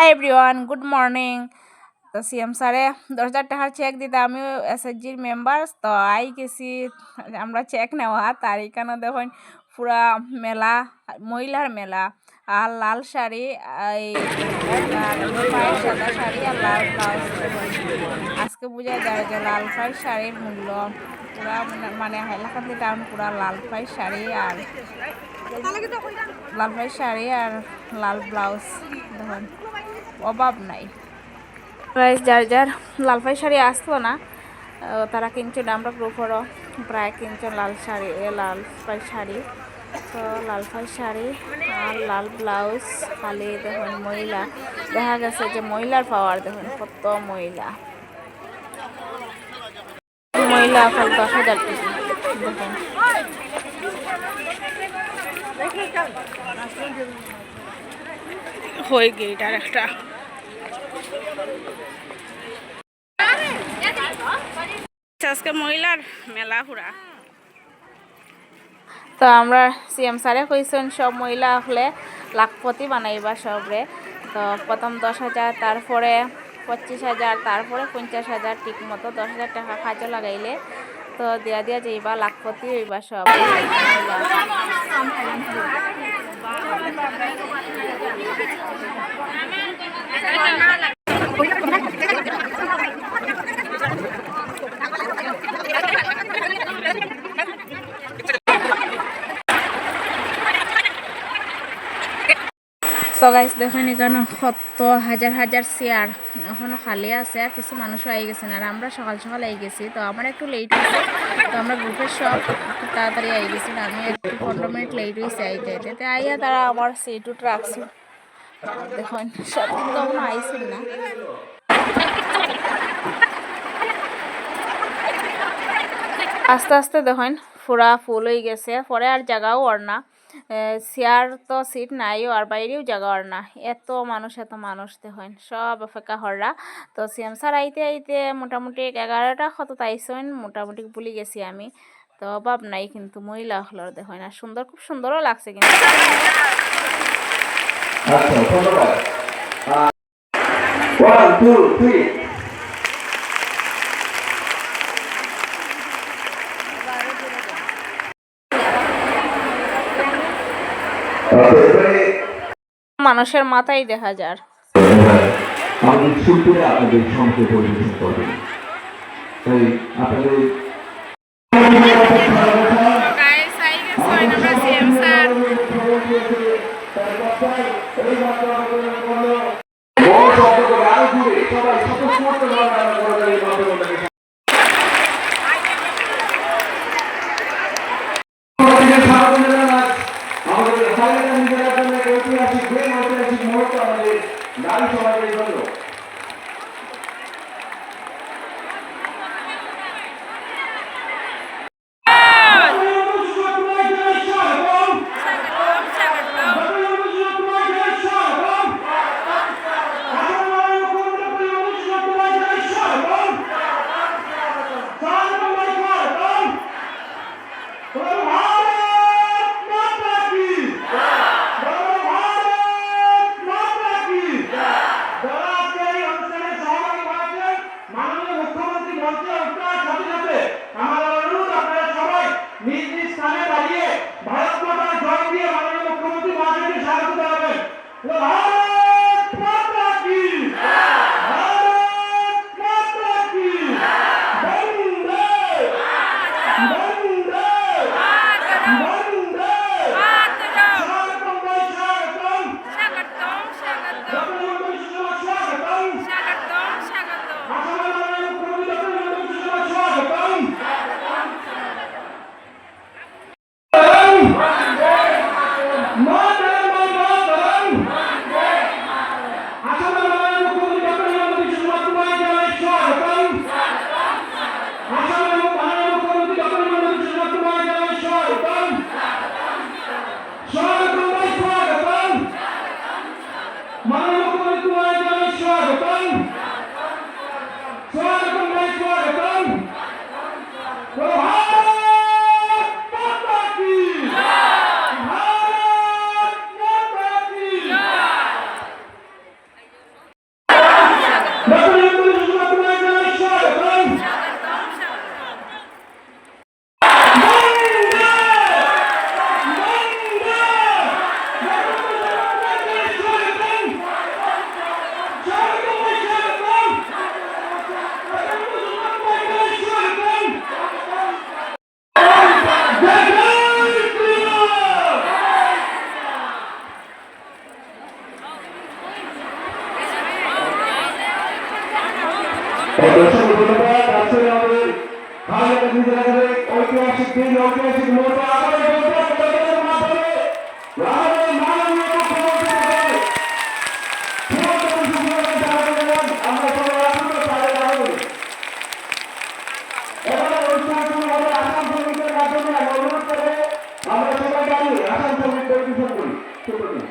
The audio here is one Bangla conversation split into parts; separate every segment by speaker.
Speaker 1: Hi everyone, good morning. তো সিএম স্যারে 10,000 টাকার চেক দিতে আমিও এসএসজির মেম্বার তো আই গেছি আমরা চেক নেওয়া। তার এখানে দেখুন পুরা মেলা, মহিলার মেলা। আর লাল শাড়ি, এই পায়ের সাদা শাড়ি আর লাল ব্লাউজ। আজকে বোঝা যায় যে লাল পায়ের শাড়ির মূল্য পুরা মানে হাইলাকান্দি টাউন পুরা লাল পায়ের শাড়ি আর লাল ব্লাউজ দেখুন অভাব নাই। প্রাইস যার যার লাল পাই শাড়ি আসতো না তারা কিনছেন, আমরা গ্রুপেরও প্রায় কিনছেন লাল পাই শাড়ি। তো লাল পাই শাড়ি আর লাল ব্লাউজ খালি দেখুন মহিলা দেখা গেছে যে মহিলার পাওয়ার দেখুন কত মহিলা খালি 10,000 টাকা দেখুন। হয়ে গেটার একটা আজকে মহিলার মেলা ঘুরা। তো আমরা সিএম স্যারে কইছেন সব মহিলা হলে লাখপতি বানাইবা সবরে। তো প্রথম 10,000, তারপরে 25,000, তারপরে 50,000, ঠিক মতো 10,000 টাকা কাজে লাগাইলে তো দিয়া যাইবা লাখপতি হইবা সব সো গাইস দেখুন এখানে কত হাজার হাজার চেয়ার এখনো খালি আছে, আর কিছু মানুষও আই গেছেন। আর আমরা সকাল সকাল আই গেছি, তো আমার একটু লেট হয়েছে। তো আমরা গ্রুপের সব খুব তাড়াতাড়ি আই গেছি, আমি একটু 15 মিনিট লেট হয়েছে আইতে আইয়া তারা আমার সিটুট রাখছি। দেখুন সব কিন্তু এখনো আইসেন না। আস্তে আস্তে দেখুন পুরা ফুল হয়ে গেছে, পরে আর জায়গাও আর না, চেয়ার তো সিট নাইও আর বাইরেও জায়গা আর না। এত মানুষ দেখুন সব অপেক্ষা হররা। তো সিএম স্যার আইতে মোটামুটি 11টা কত তাইছেন মোটামুটি ভুলে গেছি আমি। তো অভাব নাই কিন্তু মহিলা হলর দেখুন, আর সুন্দর, খুব সুন্দরও লাগছে কিন্তু। মানুষের মাথায় দেখা যায়।
Speaker 2: আমাদের শিল্পীরা আপনাদের সঙ্গে পরিবেশন করবেন, তাই আপনাদের দর্শক ধন্যবাদ। আজকে আমাদের হাজার নিজেদের ঐতিহাসিক দিন, ঐতিহাসিক মুহূর্ত আগামী মাধ্যমে আমাদের মাননীয় মুখ্যমন্ত্রী আমরা সবাই আসলে পারে যাবো। এবারে অনুষ্ঠান শুরু হবে আসাম সঙ্গীতের মাধ্যমে। অনুরোধ করে আমরা সবাই দাঁড়িয়ে আসাম সঙ্গীত পরিবেশন করি। সুপ্রতিম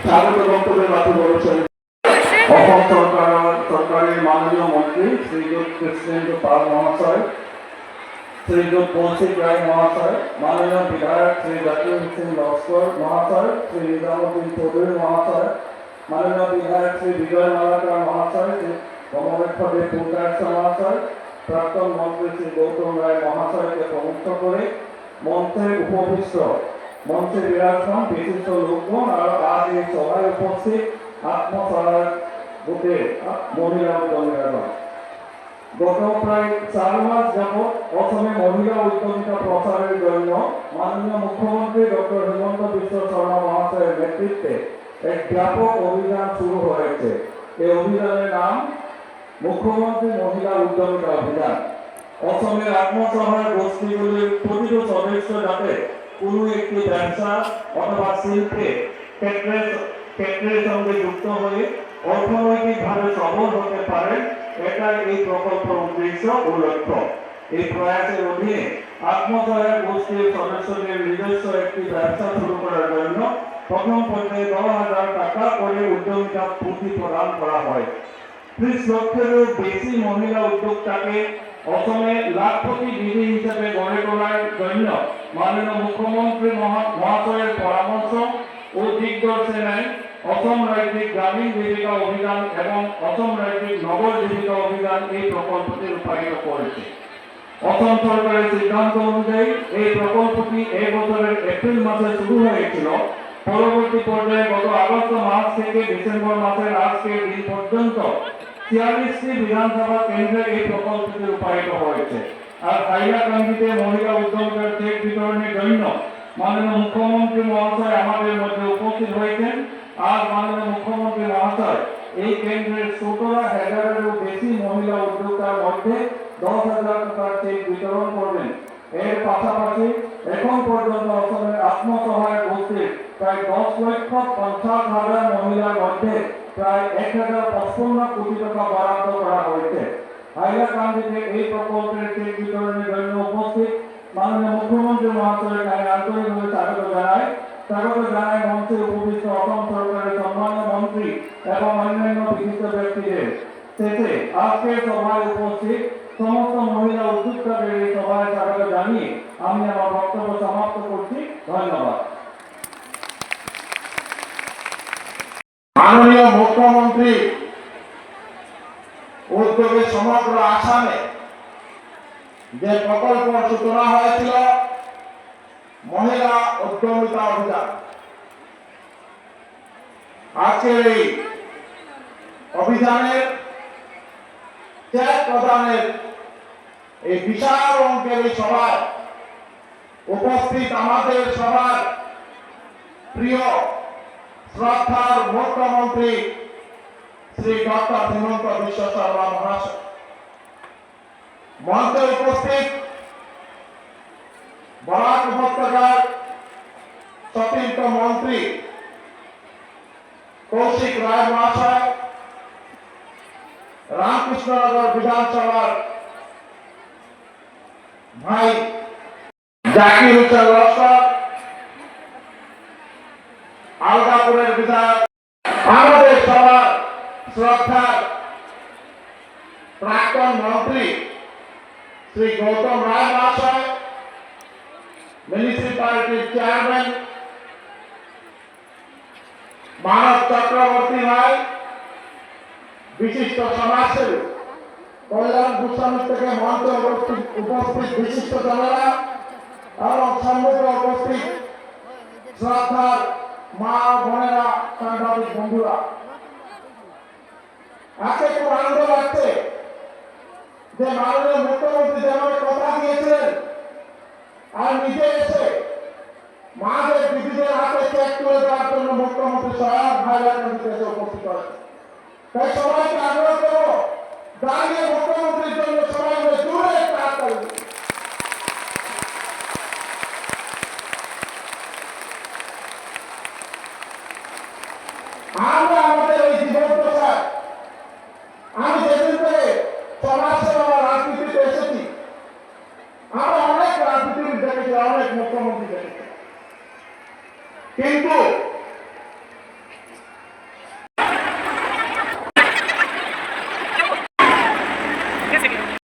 Speaker 2: স্বাগত বক্তব্যের মাঝে বলেছেন অসম সরকারের মাননীয় মন্ত্রী শ্রীযুক্ত কৃষ্ণেন্দু পাল মহাশয়, শ্রীযুক্ত কৌশিক রায় মহাশয়, মাননীয় বিধায়ক শ্রী জাকির হোসেন লস্কর মহাশয়, শ্রী নিজামুদ্দিন চৌধুরী মহাশয়, মাননীয় বিধায়ক শ্রী বিজয় মালাকার মহাশয়, শ্রী কমলেশ্বর পুরকায়স্থ মহাশয়, প্রাক্তন মন্ত্রী শ্রী গৌতম রায় মহাশয়কে প্রমুখ করে মঞ্চে উপবিষ্ট, মঞ্চে বিরাজমান বিশিষ্ট লোকজন আর আজ এই সভায় উপস্থিত আত্মসহায়ক গোটে মহিলা উদ্যমীরা। গত প্রায় 4 মাস যাবৎ অসমে মহিলা উদ্যমিতা প্রসারের জন্য মাননীয় মুখ্যমন্ত্রী ডক্টর হিমন্ত বিশ্ব শর্মা মহাশয়ের নেতৃত্বে এক ব্যাপক অভিযান শুরু হয়েছে। এই অভিযানের নাম মুখ্যমন্ত্রী মহিলা উদ্যমিতা অভিযান। অসমের আত্মসহায়ক গোষ্ঠীগুলির প্রতিটি সদস্য যাতে কোনো একটি ব্যবসা অথবা শিল্পে ক্ষেত্রের সঙ্গে যুক্ত হয়ে অর্থনৈতিকভাবে সবল হতে পারে, এটাই এই প্রকল্পের উদ্দেশ্য ও লক্ষ্য। এই প্রয়াসের অধীনে আত্মসহায়ক গোষ্ঠীর সদস্যদের নিজস্ব একটি ব্যবসা শুরু করার জন্য প্রথম পর্যায়ে 10,000 টাকা করে উদ্যমিতা পুঁজি প্রদান করা হয়। 30 লক্ষেরও বেশি মহিলা উদ্যোক্তাকে অসমে লাখপতি দিদি হিসেবে গড়ে তোলার জন্য মাননীয় মুখ্যমন্ত্রী মহাশয়ের পরামর্শ ও দিগদর্শনায় অসম রাজ্যিক গ্রামীণ জীবিকা অভিযান এবং অসম রাজ্যিক নগর জীবিকা অভিযান এই প্রকল্পটি রূপায়িত করেছে। অসম সরকারের সিদ্ধান্ত অনুযায়ী এই প্রকল্পটি এই বছরের এপ্রিল মাসে শুরু হয়েছিল। পরবর্তী পর্যায়ে গত আগস্ট মাস থেকে ডিসেম্বর মাসের আজকের দিন পর্যন্ত 46টি বিধানসভা কেন্দ্রে এই প্রকল্পটি রূপায়িত হয়েছে। আর হাইলাকান্দিতে মহিলা উদ্যোক্তার চেক বিতরণের জন্য মাননীয় মুখ্যমন্ত্রী মহাশয় আমাদের মধ্যে উপস্থিত হয়েছেন। আজ মাননীয় মুখ্যমন্ত্রী মহাশয় এই কেন্দ্রের 17,000-এরও বেশি মহিলা উদ্যোক্তার মধ্যে 10,000 টাকার চেক বিতরণ করবেন। এর পাশাপাশি এখন পর্যন্ত অসমের আত্মসহায়ক গোষ্ঠীর প্রায় 10,50,000 মহিলার মধ্যে প্রায় 1,055 কোটি টাকা বরাদ্দ করা হয়েছে। হাইলাকান্দিতে এই প্রকল্পের চেক বিতরণের জন্য উপস্থিত মাননীয় মুখ্যমন্ত্রী মহাশয়কে আমি আন্তরিকভাবে স্বাগত জানাই মঞ্চে উপবিষ্ট অসম সরকারের সম্মানীয় মন্ত্রী এবং অন্যান্য বিশিষ্ট ব্যক্তিদের। শেষে আজকের সভায় উপস্থিত সমস্ত মহিলা উদ্যোক্তাদের এই সভায় স্বাগত জানিয়ে আমি আমার বক্তব্য সমাপ্ত করছি। ধন্যবাদ।
Speaker 3: মাননীয় মুখ্যমন্ত্রী উদ্যোগে সমগ্র আসামে যে প্রকল্প সূচনা হয়েছিল মহিলা উদ্যমিতা অভিযান, আজকের এই অভিযানের চেক প্রদানের এই বিশাল অঙ্কের এই সভায় উপস্থিত আমাদের সবার প্রিয় শ্রদ্ধার মুখ্যমন্ত্রী শ্রী ডক্টর হিমন্ত বিশ্ব শর্মা মহাশয়, মঞ্চে উপস্থিত বরাক উপত্যকার সতীর্থ মন্ত্রী কৌশিক রায় মহাশয়, রামকৃষ্ণনগর বিধানসভার ভাই জাকির হোসেন লস্কর, আলগাপুরের বিধায়ক, আমাদের সবার শ্রদ্ধার প্রাক্তন মন্ত্রী শ্রী গৌতম রায় মহাশয়, মিউনিসিপালিটির চেয়ারম্যান মানব চক্রবর্তী রায়, বিশিষ্ট সমাজসেবী কল্যাণ গোস্বামী থেকে মঞ্চে উপস্থিত বিশিষ্ট জনেরা এবং সম্মুখে উপস্থিত শ্রদ্ধার মা বোনেরা, সাংবাদিক বন্ধুরা, আজকে খুব আনন্দ লাগছে যে মাননীয় মুখ্যমন্ত্রী যেভাবে কথা দিয়েছিলেন আর নিজে এসে মাদের দিদিদের হাতে চেক তুলে দেওয়ার জন্য মুখ্যমন্ত্রী সহায়ক হাইলাকান্দিতে এসে উপস্থিত হয়েছে। তাই সবাইকে আগ্রহ করবো, দাঁড়িয়ে মুখ্যমন্ত্রীর জন্য সবাই মিলে জোরে একটা হাততালি দিন। আমরা আমাদের এই জীবন প্রচার, আমি যেদিন থেকে সমাজসেবা বা রাজনীতিতে এসেছি, আমরা অনেক রাজনীতিবিদ দেখেছি, অনেক মুখ্যমন্ত্রী দেখেছি, কিন্তু